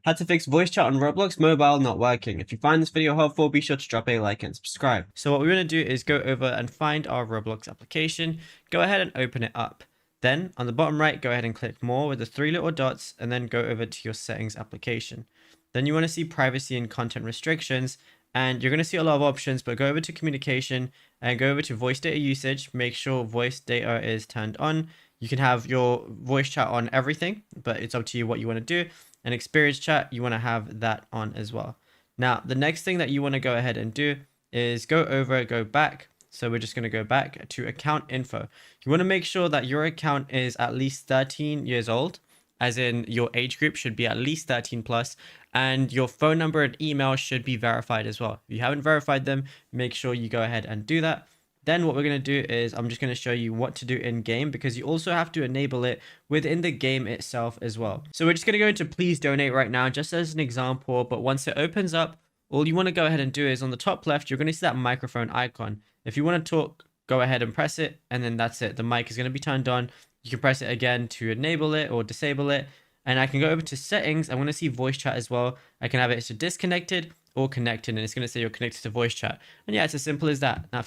How to fix voice chat on Roblox mobile not working. If you find this video helpful, be sure to drop a like and subscribe. So what we're going to do is go over and find our Roblox application. Go ahead and open it up. Then on the bottom right, go ahead and click more with the three little dots and then go over to your settings application. Then you want to see privacy and content restrictions, and you're going to see a lot of options, but go over to communication and go over to voice data usage. Make sure voice data is turned on. You can have your voice chat on everything, but it's up to you what you want to do. And experience chat, you want to have that on as well. Now, the next thing that you want to go ahead and do is go back. So we're just going to go back to account info. You want to make sure that your account is at least 13 years old, as in your age group should be at least 13 plus, and your phone number and email should be verified as well. If you haven't verified them, make sure you go ahead and do that. Then what we're going to do is I'm just going to show you what to do in game, because you also have to enable it within the game itself as well. So we're just going to go into please donate right now, just as an example. But once it opens up, all you want to go ahead and do is on the top left, you're going to see that microphone icon. If you want to talk, go ahead and press it, and then that's it. The mic is going to be turned on. You can press it again to enable it or disable it. And I can go over to settings. I want to see voice chat as well. I can have it to disconnected or connected, and it's going to say you're connected to voice chat. And yeah, it's as simple as that. Now, if you